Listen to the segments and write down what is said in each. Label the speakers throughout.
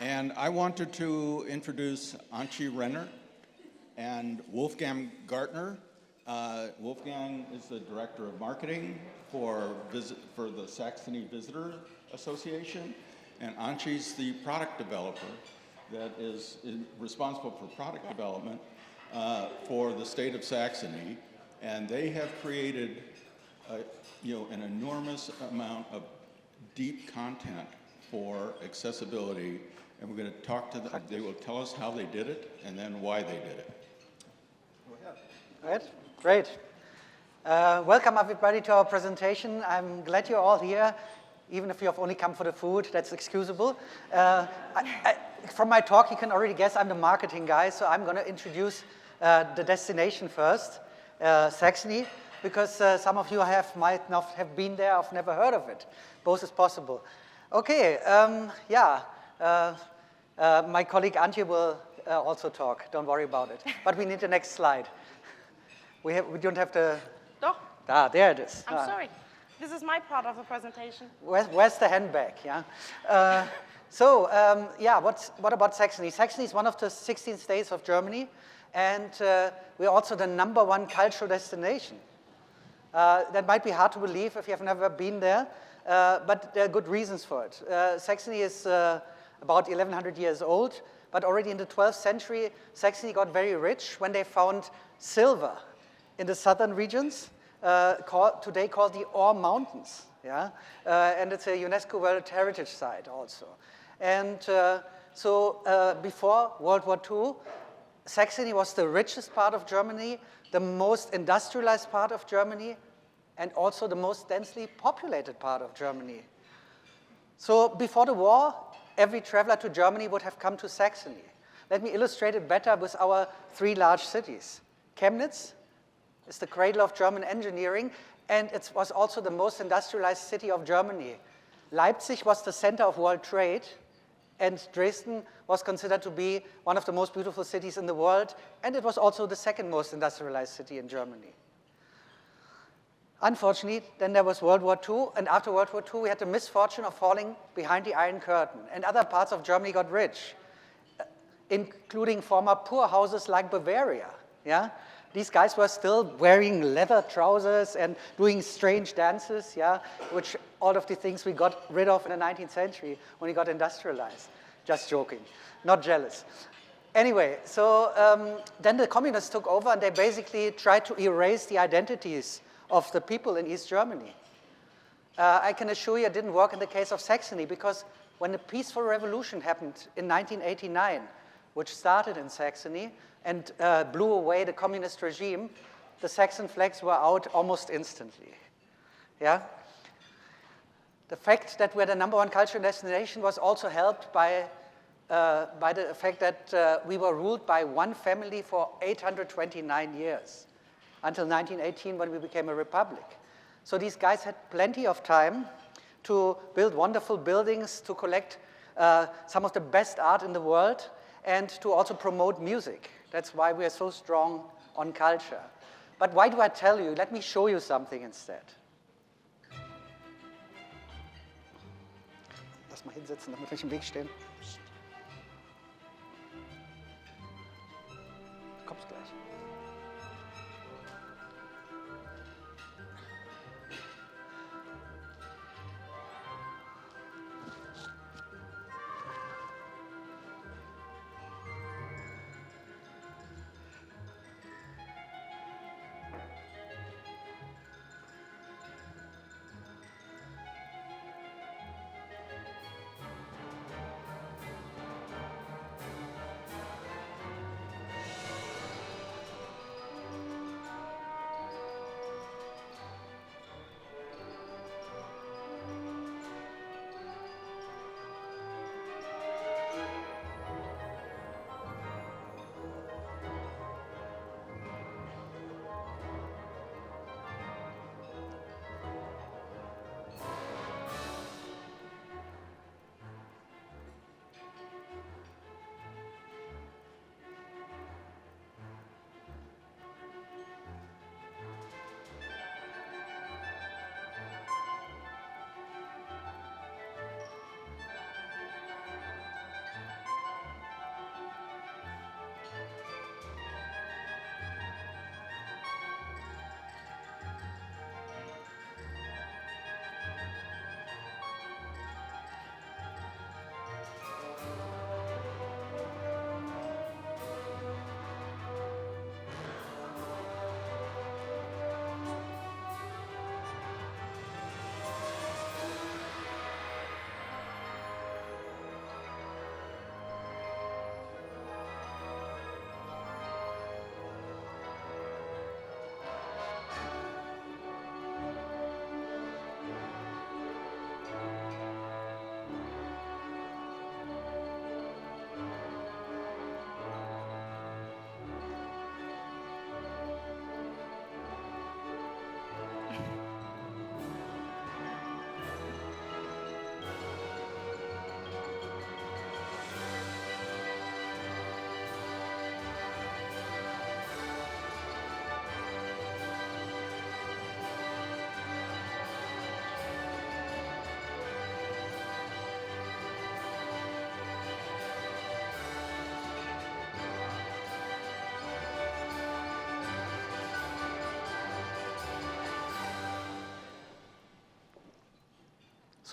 Speaker 1: And I wanted to introduce Antje Renner and Wolfgang Gartner. Wolfgang is the Director of Marketing for the Saxony Visitor Association, and Antje's the product developer that is responsible for product development for the state of Saxony. And they have created an enormous amount of deep content for accessibility, and we're going to talk to them. They will tell us how they did it and then why they did it.
Speaker 2: Right. Great. Welcome everybody to our presentation. I'm glad you're all here, even if you have only come for the food, that's excusable. From my talk, you can already guess I'm the marketing guy, so I'm going to introduce the destination first, Saxony, because some of you might not have been there, I've never heard of it. Both is possible. Okay, my colleague Antje will also talk, don't worry about it. But we need the next slide. We don't have the...
Speaker 3: Doch.
Speaker 2: Ah, there it is.
Speaker 3: I'm sorry. This is my part of the presentation.
Speaker 2: Where's the handbag, yeah? What about Saxony? Saxony is one of the 16 states of Germany, and we're also the #1 cultural destination. That might be hard to believe if you have never been there, but there are good reasons for it. Saxony is about 1100 years old, but already in the 12th century, Saxony got very rich when they found silver in the southern regions, today called the Ore Mountains. Yeah? And it's a UNESCO World Heritage Site also. And before World War II, Saxony was the richest part of Germany, the most industrialized part of Germany, and also the most densely populated part of Germany. So before the war, every traveler to Germany would have come to Saxony. Let me illustrate it better with our 3 large cities. Chemnitz is the cradle of German engineering, and it was also the most industrialized city of Germany. Leipzig was the center of world trade, and Dresden was considered to be one of the most beautiful cities in the world, and it was also the second most industrialized city in Germany. Unfortunately, then there was World War II, and after World War II, we had the misfortune of falling behind the Iron Curtain, and other parts of Germany got rich, including former poor houses like Bavaria. Yeah? These guys were still wearing leather trousers and doing strange dances, yeah, which all of the things we got rid of in the 19th century when we got industrialized. Just joking, not jealous. Anyway, so then the communists took over and they basically tried to erase the identities of the people in East Germany. I can assure you it didn't work in the case of Saxony, because when the peaceful revolution happened in 1989, which started in Saxony and blew away the communist regime, the Saxon flags were out almost instantly. Yeah? The fact that we're the #1 cultural destination was also helped by the fact that we were ruled by one family for 829 years, until 1918 when we became a republic. So these guys had plenty of time to build wonderful buildings, to collect some of the best art in the world, and to also promote music. That's why we are so strong on culture. But why do I tell you? Let me show you something instead. Lass mal hinsetzen, damit wir nicht im Weg stehen. Du kommst gleich.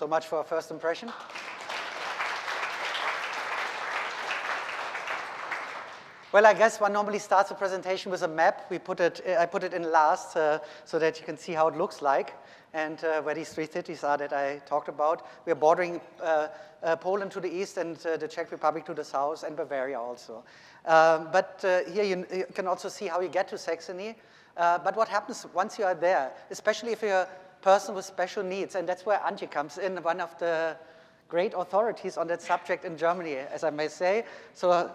Speaker 2: So much for a first impression. Well, I guess one normally starts a presentation with a map. I put it in last so that you can see how it looks like and where these three cities are that I talked about. We are bordering Poland to the east and the Czech Republic to the south and Bavaria also. But here you can also see how you get to Saxony. But what happens once you are there, especially if you're a person with special needs, and that's where Antje comes in, one of the great authorities on that subject in Germany, as I may say. So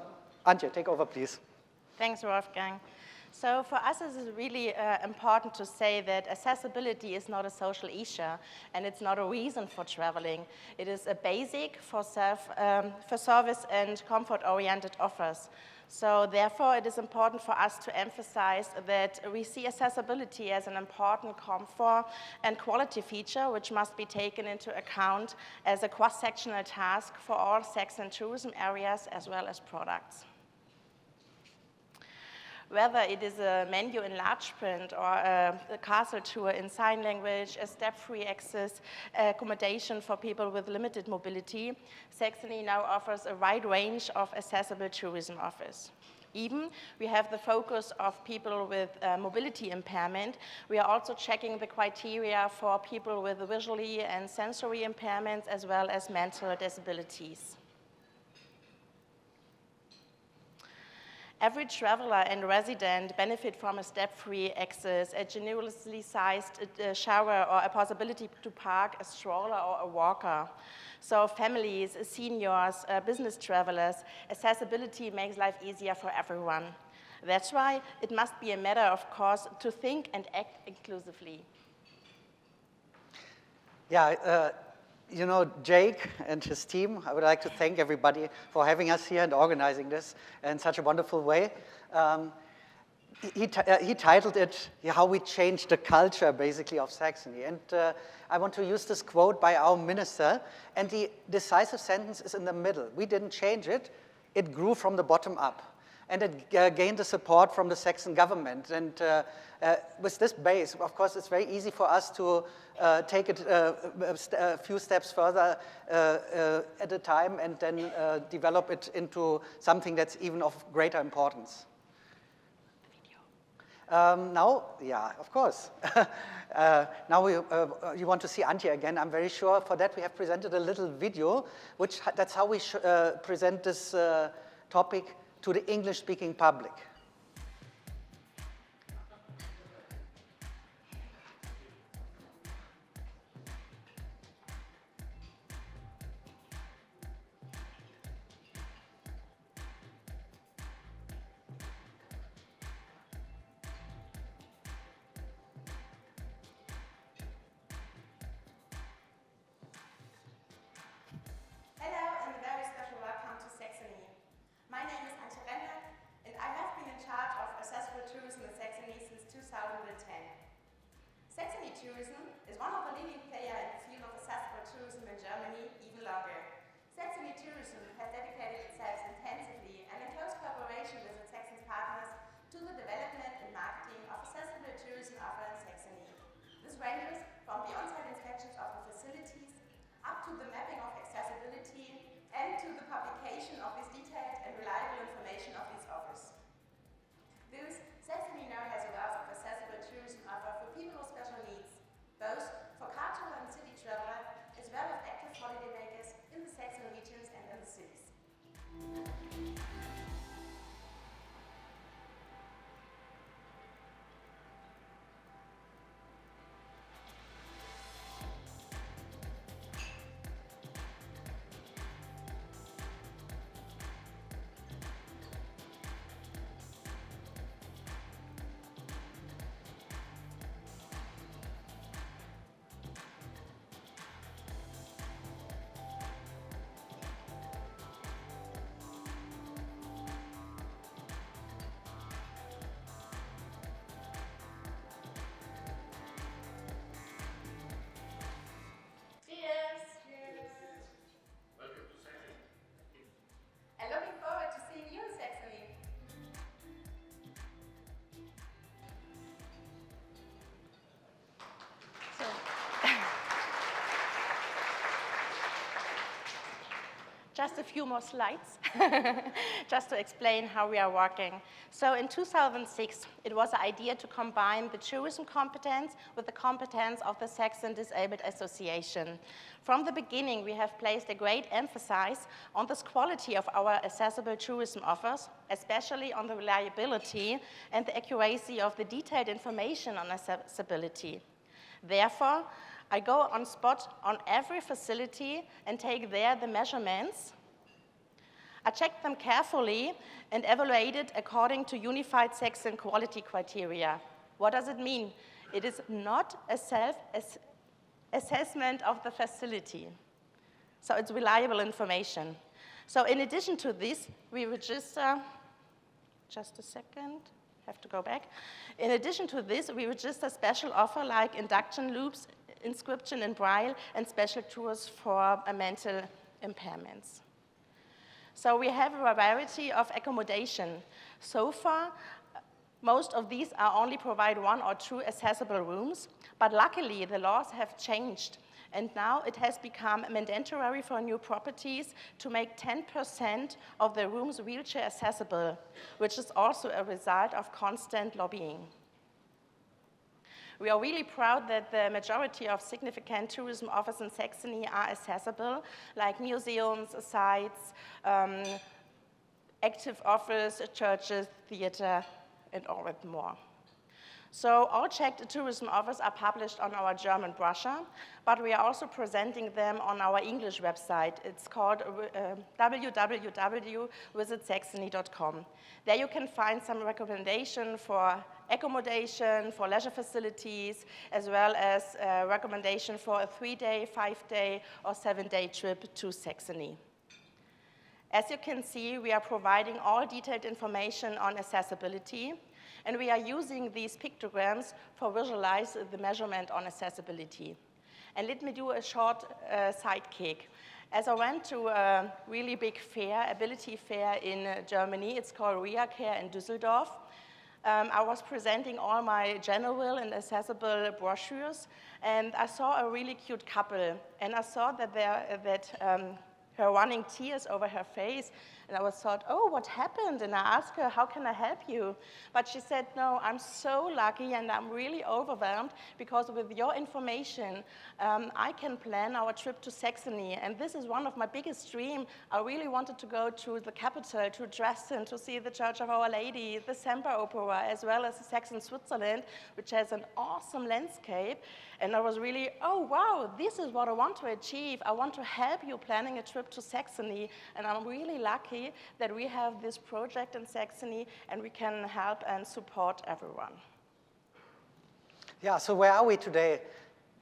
Speaker 2: Antje, take over, please.
Speaker 3: Thanks, Wolfgang. So for us, it is really important to say that accessibility is not a social issue, and it's not a reason for traveling. It is a basic for service and comfort-oriented offers. So therefore, it is important for us to emphasize that we see accessibility as an important comfort and quality feature, which must be taken into account as a cross-sectional task for all Saxon tourism areas as well as products. Whether it is a menu in large print or a castle tour in sign language, a step-free access accommodation for people with limited mobility, Saxony now offers a wide range of accessible tourism offers. Even we have the focus of people with mobility impairment. We are also checking the criteria for people with visually and sensory impairments as well as mental disabilities. Every traveler and resident benefit from a step-free access, a generously sized shower, or a possibility to park a stroller or a walker. So families, seniors, business travelers, accessibility makes life easier for everyone. That's why it must be a matter of course to think and act inclusively.
Speaker 2: Yeah, you know, Jake and his team, I would like to thank everybody for having us here and organizing this in such a wonderful way. He titled it, How We Changed the Culture, basically, of Saxony. And I want to use this quote by our minister, and the decisive sentence is in the middle. We didn't change it. It grew from the bottom up. And it gained the support from the Saxon government. And with this base, of course, it's very easy for us to take it a few steps further at a time and then develop it into something that's even of greater importance. Now, yeah, of course. Now you want to see Antje again, I'm very sure. For that, we have presented a little video, that's how we present this topic to the English-speaking public.
Speaker 3: Hello and a very special welcome to Saxony. My name is Antje Renner and I have been in charge of accessible tourism in Saxony since 2010. Saxony Tourism is one of the leading players in the field of accessible tourism in Germany even longer. Saxony Tourism has dedicated itself intensively and in close cooperation with its Saxon partners to the development and marketing of accessible tourism offer in Saxony. This ranges from the on-site inspections of the facilities up to the mapping of accessibility and to the publication of this detailed and reliable information of these offers. Thus, Saxony now has a wealth of accessible tourism offer for people with special needs, both for car tour and city traveler, as well as active holidaymakers in the Saxon regions and in the cities. just a few more slides, just to explain how we are working. So in 2006, it was the idea to combine the tourism competence with the competence of the Saxon Disabled Association. From the beginning, we have placed a great emphasis on this quality of our accessible tourism offers, especially on the reliability and the accuracy of the detailed information on accessibility. Therefore, I go on spot on every facility and take there the measurements. I check them carefully and evaluate it according to unified Saxon quality criteria. What does it mean? It is not a self-assessment of the facility. So it's reliable information. So in addition to this, we register, just a second, have to go back. In addition to this, we register special offer like induction loops, inscription in Braille, and special tours for mental impairments. So we have a variety of accommodation. So far, most of these are only provide 1 or 2 accessible rooms, but luckily the laws have changed, and now it has become mandatory for new properties to make 10% of the rooms wheelchair accessible, which is also a result of constant lobbying. We are really proud that the majority of significant tourism offers in Saxony are accessible, like museums, sites, active office, churches, theater, and all that more. So all checked tourism offers are published on our German brochure, but we are also presenting them on our English website. It's called www.visitsaxony.com. There you can find some recommendation for accommodation, for leisure facilities, as well as recommendation for a 3-day, 5-day, or 7-day trip to Saxony. As you can see, we are providing all detailed information on accessibility, and we are using these pictograms for visualize the measurement on accessibility. And let me do a short sidekick. As I went to a really big fair, ability fair in Germany, it's called RIA-Care in Düsseldorf. I was presenting all my general and accessible brochures, and I saw a really cute couple, and I saw that her running tears over her face, and I was thought, oh, what happened? And I asked her, how can I help you? But she said, no, I'm so lucky and I'm really overwhelmed because with your information, I can plan our trip to Saxony. And this is one of my biggest dreams. I really wanted to go to the capital, to Dresden, to see the Church of Our Lady, the Semper Opera, as well as Saxon Switzerland, which has an awesome landscape. And I was really, oh, wow, this is what I want to achieve. I want to help you planning a trip to Saxony. And I'm really lucky that we have this project in Saxony and we can help and support everyone.
Speaker 2: Yeah, so where are we today?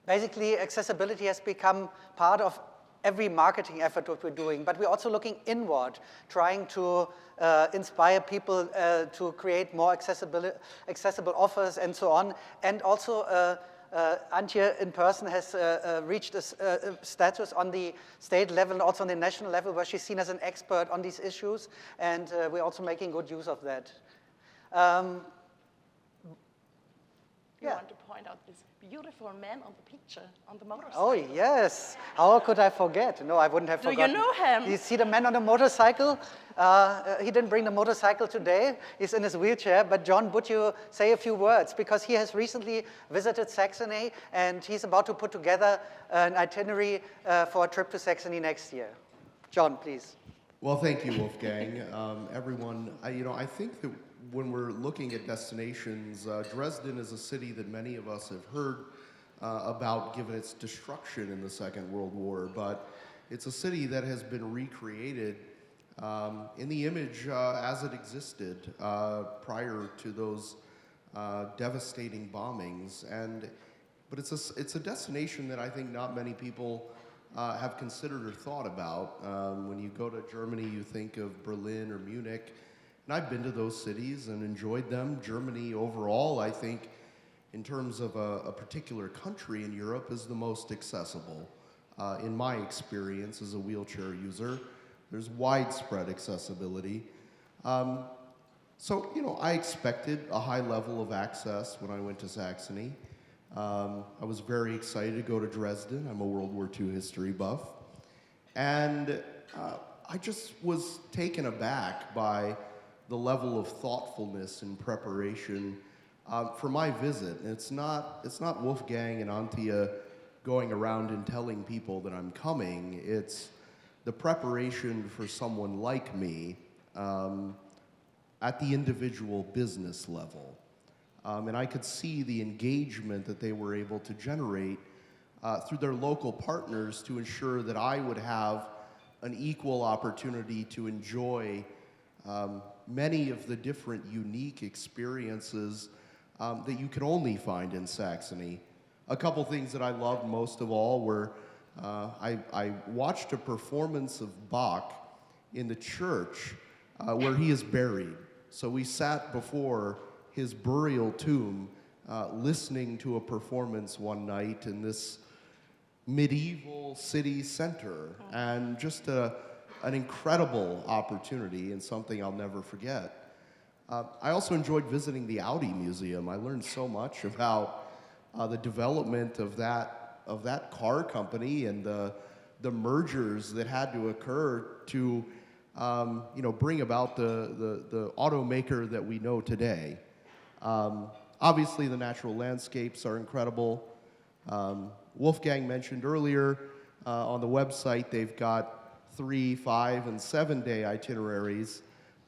Speaker 2: Basically, accessibility has become part of every marketing effort that we're doing, but we're also looking inward, trying to inspire people to create more accessible offers and so on. And also, Antje in person has reached a status on the state level and also on the national level where she's seen as an expert on these issues, and we're also making good use of that.
Speaker 3: You want to point out this beautiful man on the picture, on the motorcycle.
Speaker 2: Oh, yes. How could I forget? No, I wouldn't have forgotten.
Speaker 3: Do you know him?
Speaker 2: You see the man on the motorcycle? He didn't bring the motorcycle today. He's in his wheelchair. But John, would you say a few words? Because he has recently visited Saxony, and he's about to put together an itinerary for a trip to Saxony next year. John, please.
Speaker 4: Well, thank you, Wolfgang. Everyone, I think that when we're looking at destinations, Dresden is a city that many of us have heard about given its destruction in the Second World War, but it's a city that has been recreated in the image as it existed prior to those devastating bombings. But it's a destination that I think not many people have considered or thought about. When you go to Germany, you think of Berlin or Munich. And I've been to those cities and enjoyed them. Germany overall, I think, in terms of a particular country in Europe, is the most accessible. In my experience as a wheelchair user, there's widespread accessibility. So, I expected a high level of access when I went to Saxony. I was very excited to go to Dresden. I'm a World War II history buff. And I just was taken aback by the level of thoughtfulness and preparation for my visit. And it's not Wolfgang and Antje going around and telling people that I'm coming. It's the preparation for someone like me at the individual business level. And I could see the engagement that they were able to generate through their local partners to ensure that I would have an equal opportunity to enjoy many of the different unique experiences that you can only find in Saxony. A couple things that I loved most of all were I watched a performance of Bach in the church where he is buried. So we sat before his burial tomb listening to a performance one night in this medieval city center, and just an incredible opportunity and something I'll never forget. I also enjoyed visiting the Audi Museum. I learned so much about the development of that car company and the mergers that had to occur to bring about the automaker that we know today. Obviously, the natural landscapes are incredible. Wolfgang mentioned earlier on the website they've got 3, 5, and 7-day itineraries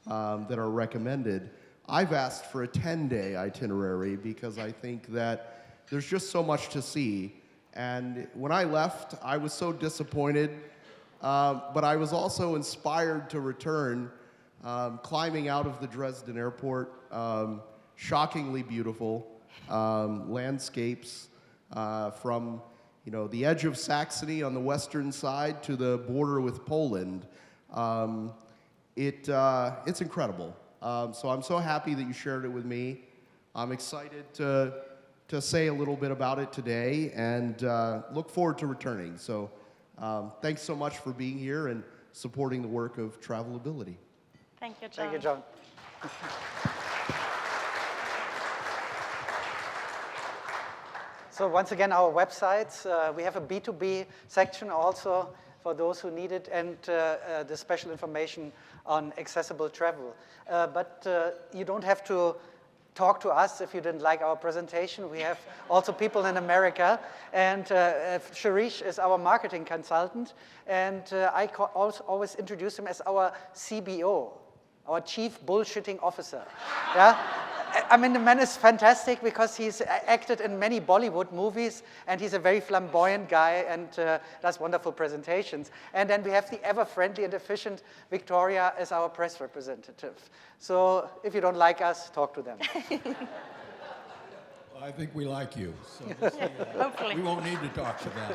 Speaker 4: that are recommended. I've asked for a 10-day itinerary because I think that there's just so much to see. And when I left, I was so disappointed, but I was also inspired to return, climbing out of the Dresden airport, shockingly beautiful landscapes from the edge of Saxony on the western side to the border with Poland. It's incredible. So I'm so happy that you shared it with me. I'm excited to say a little bit about it today and look forward to returning. So thanks so much for being here and supporting the work of Travelability.
Speaker 5: Thank you, John.
Speaker 2: Thank you, John. So once again, our websites, we have a B2B section also for those who need it, and the special information on accessible travel. But you don't have to talk to us if you didn't like our presentation. We have also people in America, and Sharish is our marketing consultant, and I always introduce him as our CBO, our Chief Bullshitting Officer. Yeah? I mean, the man is fantastic because he's acted in many Bollywood movies, and he's a very flamboyant guy and does wonderful presentations. And then we have the ever-friendly and efficient Victoria as our press representative. So if you don't like us, talk to them.
Speaker 6: Well, I think we like you, so we'll see,
Speaker 5: Hopefully.
Speaker 6: we won't need to talk to them.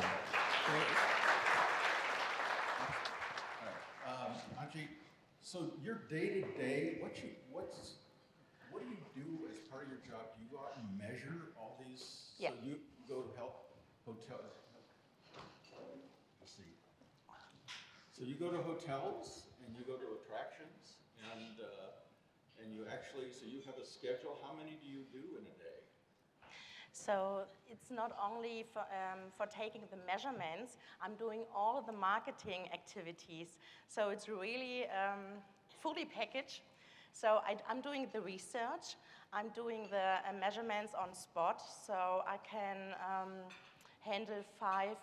Speaker 1: Anji, so your day-to-day, what do you do as part of your job? Do you go out and measure all these?
Speaker 5: Yeah.
Speaker 1: So you go to help hotels. Let's see. So you go to hotels and you go to attractions and you actually, so you have a schedule. How many do you do in a day?
Speaker 5: So it's not only for taking the measurements, I'm doing all of the marketing activities. So it's really fully packaged. So I'm doing the research, I'm doing the measurements on spot, so I can handle 5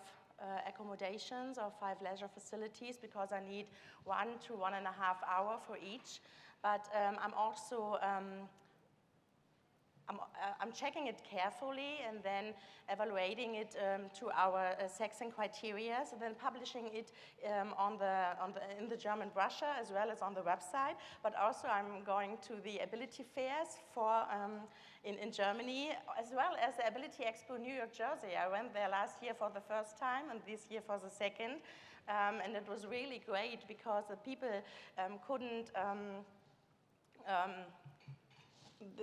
Speaker 5: accommodations or 5 leisure facilities because I need 1 to 1.5 hours for each. But I'm also I'm checking it carefully and then evaluating it to our Saxon criteria, and then publishing it in the German brochure as well as on the website. But also I'm going to the ability fairs in Germany, as well as the Ability Expo New York, Jersey. I went there last year for the first time and this year for the second. And it was really great because the people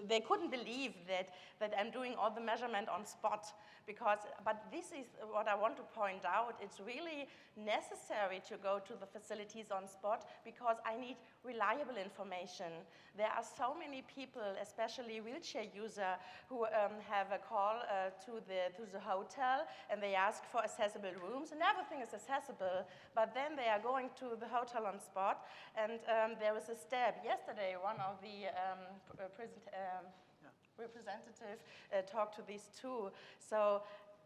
Speaker 5: they couldn't believe that I'm doing all the measurement on spot but this is what I want to point out. It's really necessary to go to the facilities on spot because I need reliable information. There are so many people, especially wheelchair users, who have a call to the hotel and they ask for accessible rooms, and everything is accessible, but then they are going to the hotel on spot, and there is a step. Yesterday, one of the representative talked to these two. So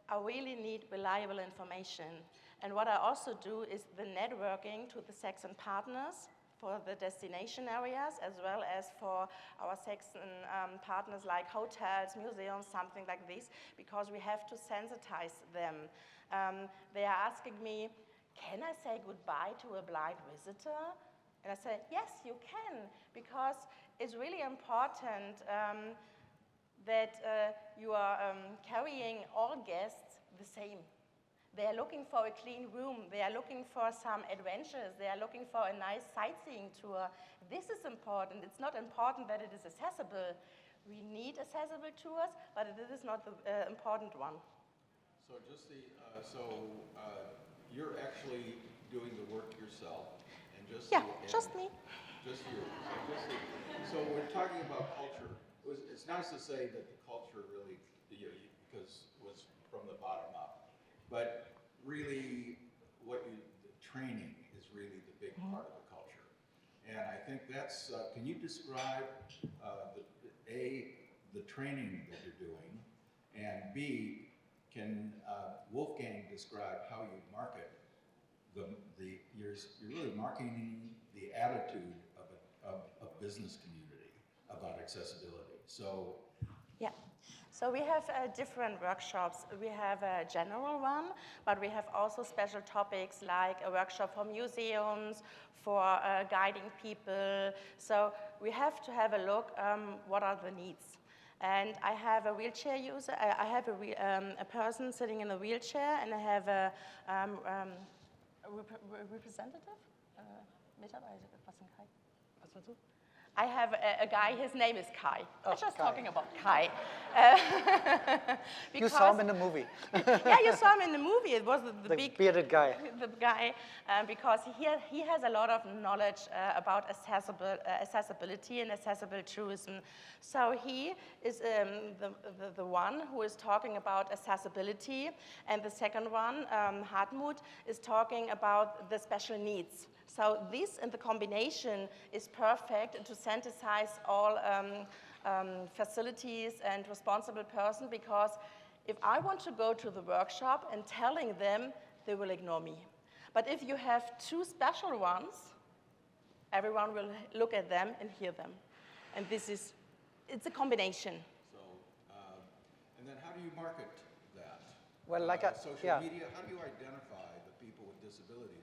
Speaker 5: I really need reliable information. And what I also do is the networking to the Saxon partners for the destination areas, as well as for our Saxon partners like hotels, museums, something like this, because we have to sensitize them. They are asking me, can I say goodbye to a blind visitor? And I say, yes, you can, because it's really important that you are carrying all guests the same. They are looking for a clean room. They are looking for some adventures. They are looking for a nice sightseeing tour. This is important. It's not important that it is accessible. We need accessible tours, but this is not the important one.
Speaker 1: So just you're actually doing the work yourself, and just
Speaker 5: Just me.
Speaker 1: Just you. So we're talking about culture. It's nice to say that the culture really, because it was from the bottom up. But really, the training is really the big part of the culture. And I think that's, can you describe, the training that you're doing, and B, can Wolfgang describe how you market you're really marketing the attitude of a business community about accessibility. So.
Speaker 5: Yeah. So we have different workshops. We have a general one, but we have also special topics like a workshop for museums, for guiding people. So we have to have a look what are the needs. And I have a wheelchair user. I have a person sitting in a wheelchair, and I have a representative. Mitarbeiter, was denn Kai? Was war du? I have a guy, his name is Kai. I'm just
Speaker 2: Kai.
Speaker 5: talking about Kai.
Speaker 2: You saw him in the movie.
Speaker 5: Yeah, you saw him in the movie. It was the big
Speaker 2: bearded guy.
Speaker 5: The guy, because he has a lot of knowledge about accessibility and accessible tourism. So he is the one who is talking about accessibility, and the second one, Hartmut, is talking about the special needs. So this and the combination is perfect to synthesize all facilities and responsible person, because if I want to go to the workshop and telling them, they will ignore me. But if you have two special ones, everyone will look at them and hear them. And it's a combination.
Speaker 1: So, and then how do you market that?
Speaker 2: Well,
Speaker 1: social media, how do you identify the people with disabilities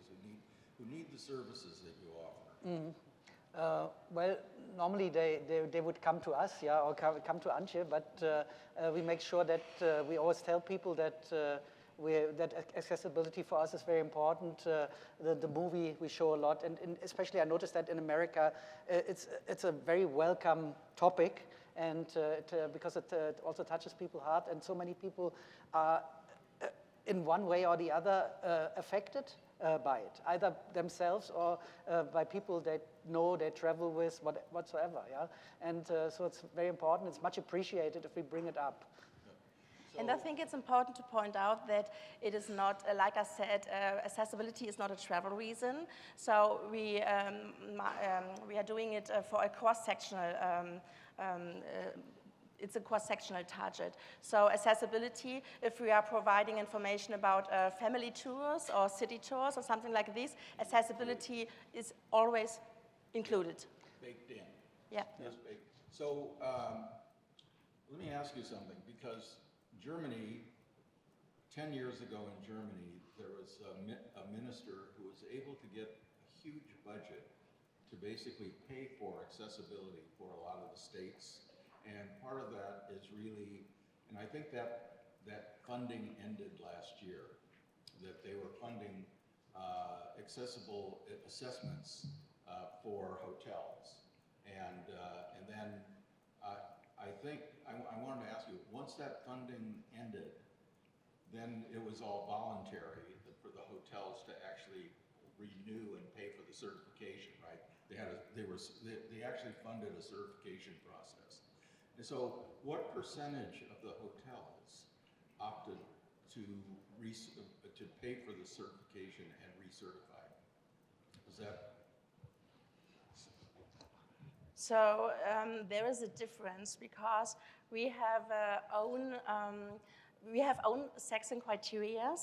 Speaker 1: who need the services that you offer?
Speaker 2: Well, normally they would come to us, or come to Antje, but we make sure that we always tell people that that accessibility for us is very important. The movie we show a lot, and especially I noticed that in America, it's a very welcome topic, and because it also touches people's heart, and so many people are in one way or the other affected by it, either themselves or by people they know, they travel with, whatsoever, yeah? And so it's very important, it's much appreciated if we bring it up.
Speaker 5: And I think it's important to point out that it is not, like I said, accessibility is not a travel reason. So we are doing it for a cross-sectional it's a cross-sectional target. So accessibility, if we are providing information about family tours or city tours or something like this, accessibility is always included.
Speaker 1: Baked in.
Speaker 5: Yeah.
Speaker 1: Yes, baked. So let me ask you something, because Germany, 10 years ago in Germany, there was a minister who was able to get a huge budget to basically pay for accessibility for a lot of the states. And part of that is really, and I think that funding ended last year, that they were funding accessible assessments for hotels. And then I think, I wanted to ask you, once that funding ended, then it was all voluntary for the hotels to actually renew and pay for the certification, right? they actually funded a certification process. And so what percentage of the hotels opted to pay for the certification and recertify? Is that?
Speaker 5: So there is a difference because we have own Saxon criteria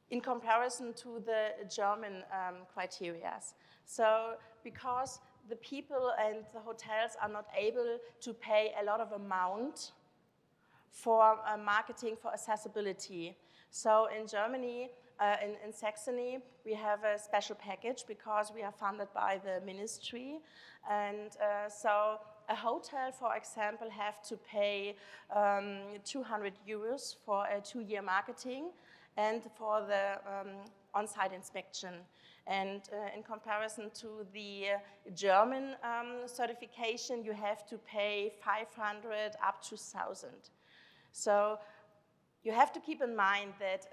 Speaker 5: in comparison to the German criteria. So because the people and the hotels are not able to pay a lot of amount for marketing for accessibility. So in Germany, in Saxony, we have a special package because we are funded by the ministry. And so a hotel, for example, have to pay 200 euros for a 2-year marketing and for the on-site inspection. And in comparison to the German certification, you have to pay 500 up to 1,000. So you have to keep in mind that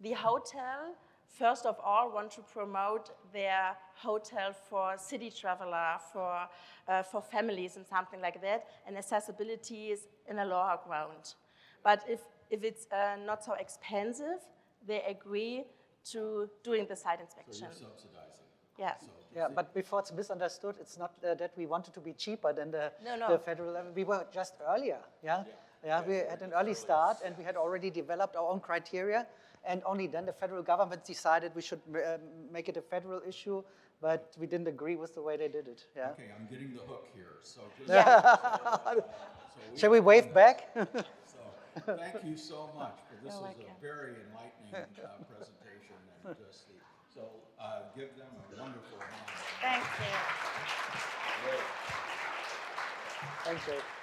Speaker 5: the hotel, first of all, want to promote their hotel for city traveler, for families and something like that, and accessibility is in a lower ground. But if it's not so expensive, they agree to doing the site inspection.
Speaker 1: So you're subsidizing.
Speaker 5: Yeah.
Speaker 1: So
Speaker 2: Yeah, but before it's misunderstood, it's not that we wanted to be cheaper than the federal level. We were just earlier, yeah, we had an early start and we had already developed our own criteria, and only then the federal government decided we should make it a federal issue, but we didn't agree with the way they did it. Yeah.
Speaker 1: Okay, I'm getting the hook here. So just
Speaker 2: Shall we wave back?
Speaker 1: So thank you so much. This was
Speaker 5: welcome.
Speaker 1: a very enlightening presentation, and just so give them a wonderful hand.
Speaker 5: Thank you.
Speaker 1: Great.
Speaker 2: Thanks, Jake.